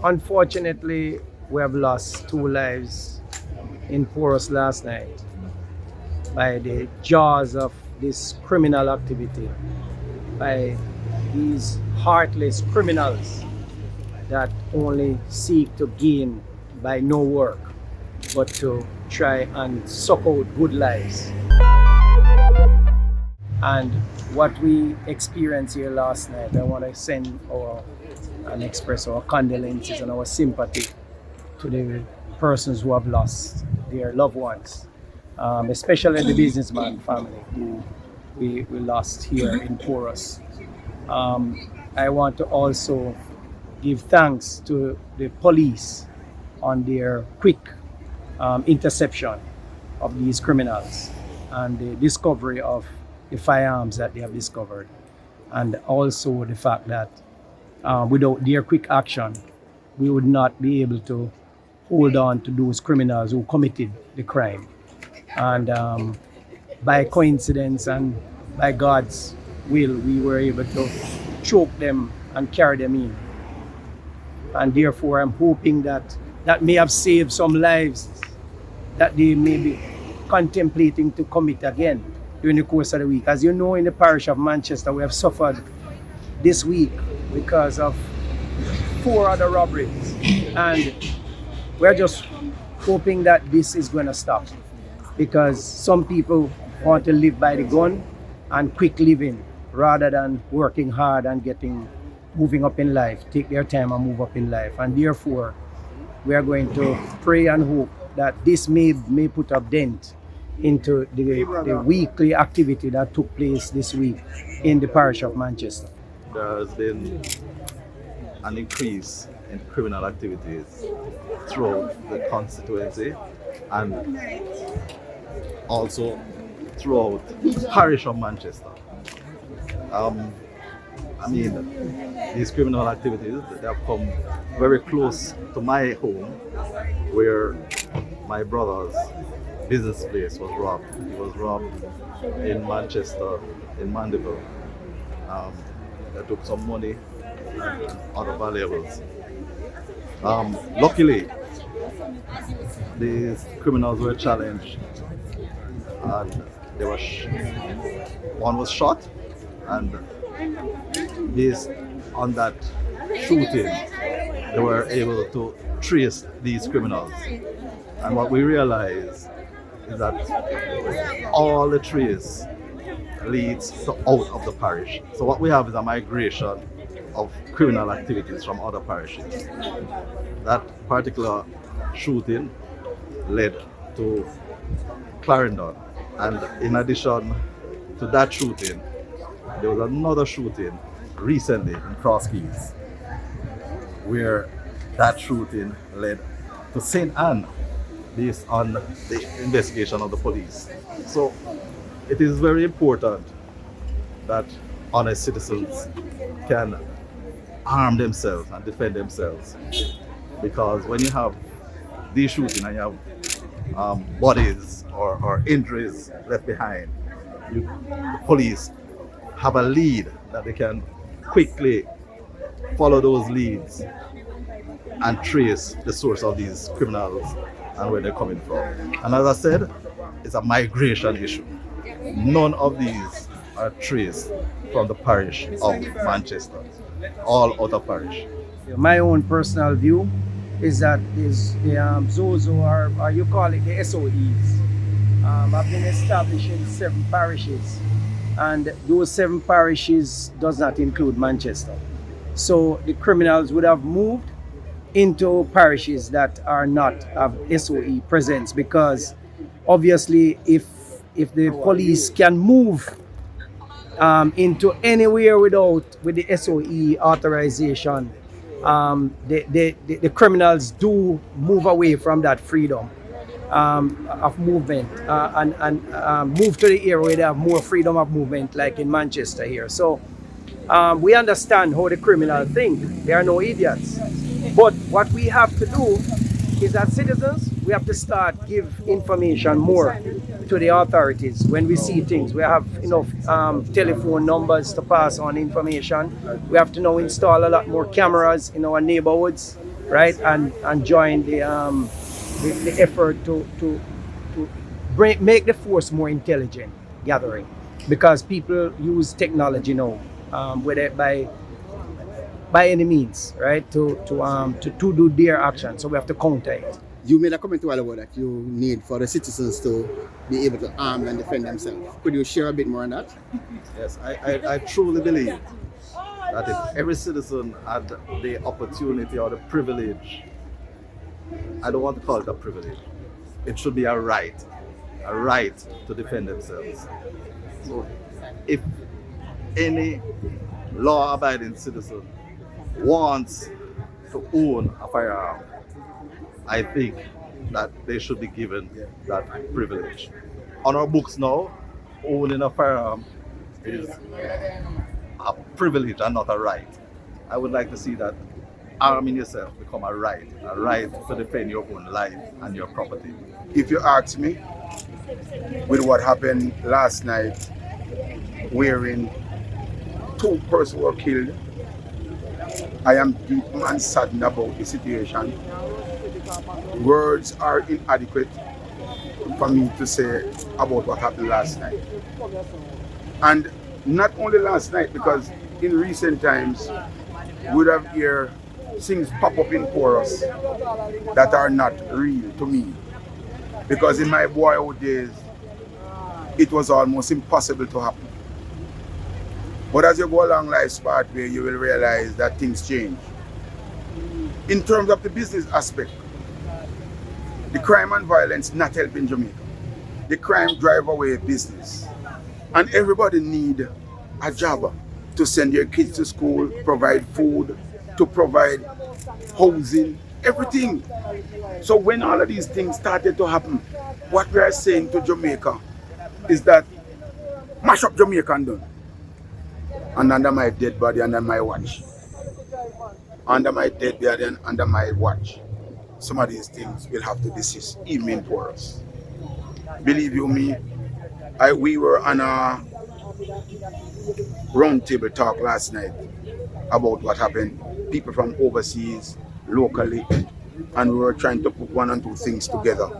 Unfortunately, we have lost 2 lives in Porus last night by the jaws of this criminal activity, by these heartless criminals that only seek to gain by no work, but to try and suck out good lives. And what we experienced here last night, I want to send and express our condolences and our sympathy to the persons who have lost their loved ones, especially the businessman family who we lost here in Porus. I want to also give thanks to the police on their quick interception of these criminals and the discovery of the firearms that they have discovered, and also the fact that without their quick action, we would not be able to hold on to those criminals who committed the crime. And by coincidence and by God's will, we were able to choke them and carry them in. And therefore, I'm hoping that that may have saved some lives that they may be contemplating to commit again during the course of the week. As you know, in the parish of Manchester, we have suffered this week because of 4 other robberies. And we're just hoping that this is going to stop, because some people want to live by the gun and quick living rather than working hard and moving up in life, take their time and move up in life. And therefore, we are going to pray and hope that this may put a dent into the weekly activity that took place this week in the parish of Manchester. There has been an increase in criminal activities throughout the constituency and also throughout the parish of Manchester. I mean, these criminal activities, they have come very close to my home, where my brother's business place was robbed. He was robbed in Manchester, in Mandeville. They took some money and other valuables. Luckily, these criminals were challenged, and one was shot, and based on that shooting, they were able to trace these criminals. And what we realized is that all the trace leads to out of the parish. So what we have is a migration of criminal activities from other parishes. That particular shooting led to Clarendon, and in addition to that shooting, there was another shooting recently in Cross Keys, where that shooting led to St. Anne, based on the investigation of the police. So it is very important that honest citizens can arm themselves and defend themselves, because when you have these shootings and you have bodies or injuries left behind, the police have a lead that they can quickly follow those leads and trace the source of these criminals and where they're coming from. And as I said, it's a migration issue. None of these are traced from the parish of Manchester, all out of parish. My own personal view is that those or you call it the SOEs, have been established in 7 parishes, and those 7 parishes does not include Manchester. So the criminals would have moved into parishes that are not of SOE presence, because obviously if the police can move into anywhere with the SOE authorization, the criminals do move away from that freedom of movement and move to the area where they have more freedom of movement, like in Manchester here. So we understand how the criminals think. They are no idiots. But what we have to do is, as citizens, we have to start give information more to the authorities when we see things. We have enough telephone numbers to pass on information. We have to now install a lot more cameras in our neighborhoods right? And join the effort to make the force more intelligent gathering, because people use technology now, whether by any means, right, to do their action. So we have to counter it. You made a comment a while ago that you need for the citizens to be able to arm and defend themselves. Could you share a bit more on that? Yes, I truly believe that if every citizen had the opportunity or the privilege, I don't want to call it a privilege, it should be a right to defend themselves. So if any law abiding citizen wants to own a firearm, I think that they should be given that privilege. On our books now, owning a firearm is a privilege and not a right. I would like to see that arming yourself become a right to defend your own life and your property. If you ask me, with what happened last night, wherein 2 persons were killed, I am deep and saddened about the situation. Words are inadequate for me to say about what happened last night. And not only last night, because in recent times, we would have heard things pop up in Porus that are not real to me. Because in my boyhood days, it was almost impossible to happen. But as you go along life's pathway, you will realize that things change. In terms of the business aspect, the crime and violence not helping Jamaica. The crime drive away business. And everybody need a job to send your kids to school, provide food, to provide housing, everything. So when all of these things started to happen, what we are saying to Jamaica is that mash up Jamaica and done. And under my dead body, under my watch. Under my dead body and under my watch, some of these things will have to desist, even in Porus. Believe you me, we were on a roundtable talk last night about what happened. People from overseas, locally, and we were trying to put 1 and 2 things together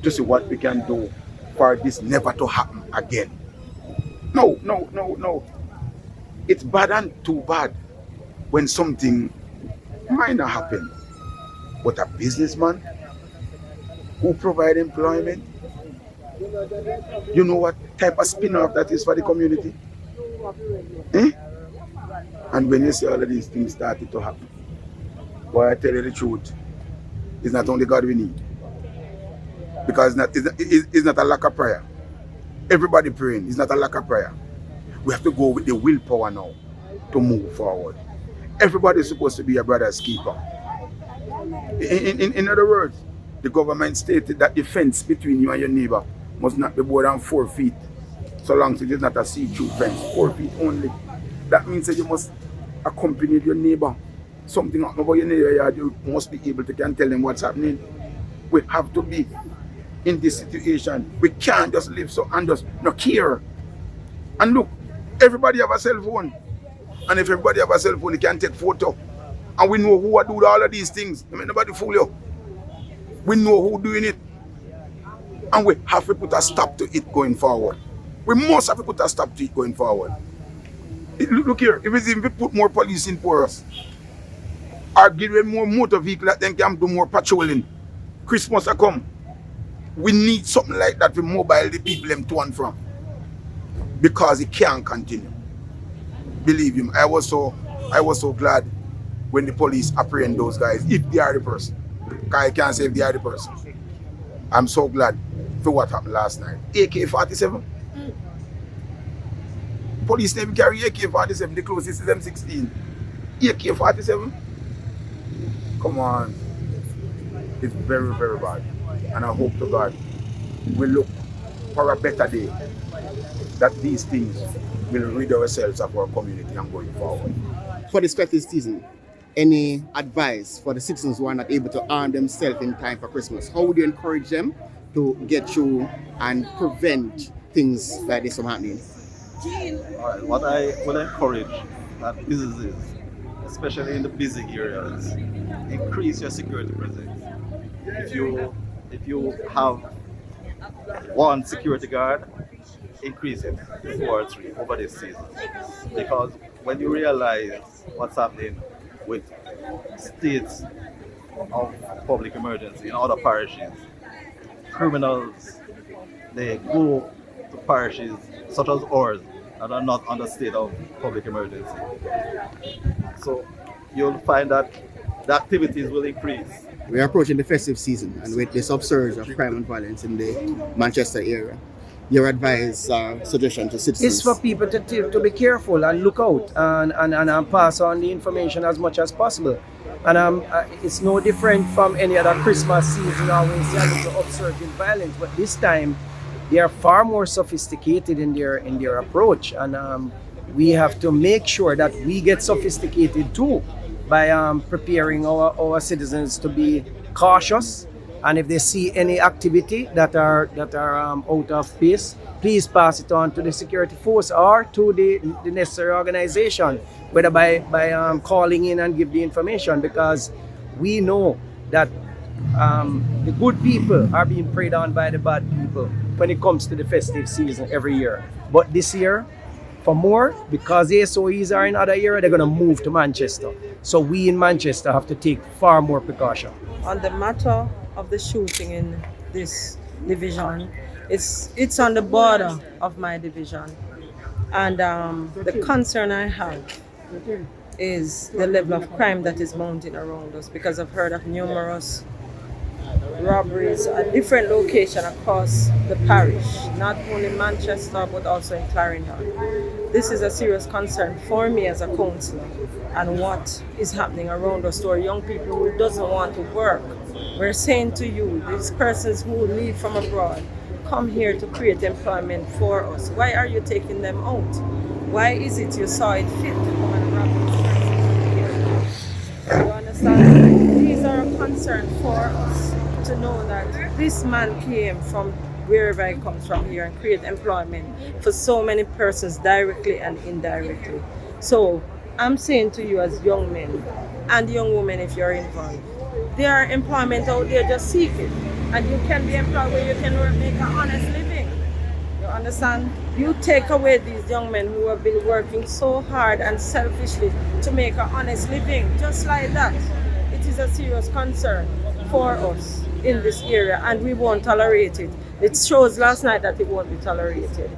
to see what we can do for this never to happen again. No. It's bad and too bad when something minor happen. But a businessman who provide employment, you know what type of spin-off that is for the community? And when you see all of these things started to happen, boy, I tell you the truth, it's not only God we need. Because it's not a lack of prayer. Everybody praying, it's not a lack of prayer. We have to go with the willpower now to move forward. Everybody's supposed to be a brother's keeper. In other words, the government stated that the fence between you and your neighbor must not be more than 4 feet, so long as it is not a see-through fence, 4 feet only. That means that you must accompany your neighbor. Something about your neighbor, you must be able to can tell them what's happening. We have to be in this situation. We can't just live so and just not care. And look, everybody have a cell phone. And if everybody have a cell phone, you can take photo. And we know who are doing all of these things. I mean, nobody fool you. We know who doing it. And we have to put a stop to it going forward. We must have to put a stop to it going forward. Look here, if it's even put more police in Porus, or give them more motor vehicles that then can do more patrolling, Christmas will come. We need something like that to mobile the people them to and from. Because it can't continue. Believe him, I was so glad when the police apprehend those guys, if they are the person. Because I can't say if they are the person. I'm so glad for what happened last night. AK-47. Police never carry AK-47, the closest is M16. AK-47? Come on. It's very, very bad. And I hope to God we look for a better day, that these things will rid ourselves of our community and going forward. For this festive season, any advice for the citizens who are not able to arm themselves in time for Christmas? How would you encourage them to get through and prevent things like this from happening? All right, what I would encourage that businesses, especially in the busy areas, increase your security presence. If you have one security guard, increase it to 2 or 3 over this season. Because when you realize what's happening with states of public emergency in other parishes, criminals, they go to parishes such as ours that are not under state of public emergency. So you'll find that the activities will increase. We are approaching the festive season, and with this upsurge of crime and violence in the Manchester area, your advice, suggestion to citizens? It's for people to be careful and look out and pass on the information as much as possible. And it's no different from any other Christmas season. Always see a little upsurge in violence, but this time they are far more sophisticated in their approach, and we have to make sure that we get sophisticated too by preparing our citizens to be cautious. And if they see any activity that are out of place, please pass it on to the security force or to the necessary organization, whether by calling in and give the information, because we know that the good people are being preyed on by the bad people when it comes to the festive season every year. But this year, for more, because the SOEs are in other area, they're going to move to Manchester. So we in Manchester have to take far more precaution. On the matter of the shooting in this division, it's on the border of my division, and the concern I have is the level of crime that is mounting around us, because I've heard of numerous robberies at different locations across the parish, not only Manchester but also in Clarendon. This is a serious concern for me as a councillor, and what is happening around us to our young people who doesn't want to work. We're saying to you, these persons who leave from abroad, come here to create employment for us. Why are you taking them out? Why is it you saw it fit to come and rob these persons here? You understand? These are a concern for us to know that this man came from wherever he comes from here and create employment for so many persons directly and indirectly. So I'm saying to you as young men and young women, if you're involved, there are employment out there, just seek it. And you can be employed where you can make an honest living. You understand? You take away these young men who have been working so hard and selfishly to make an honest living, just like that. It is a serious concern for us in this area, and we won't tolerate it. It shows last night that it won't be tolerated.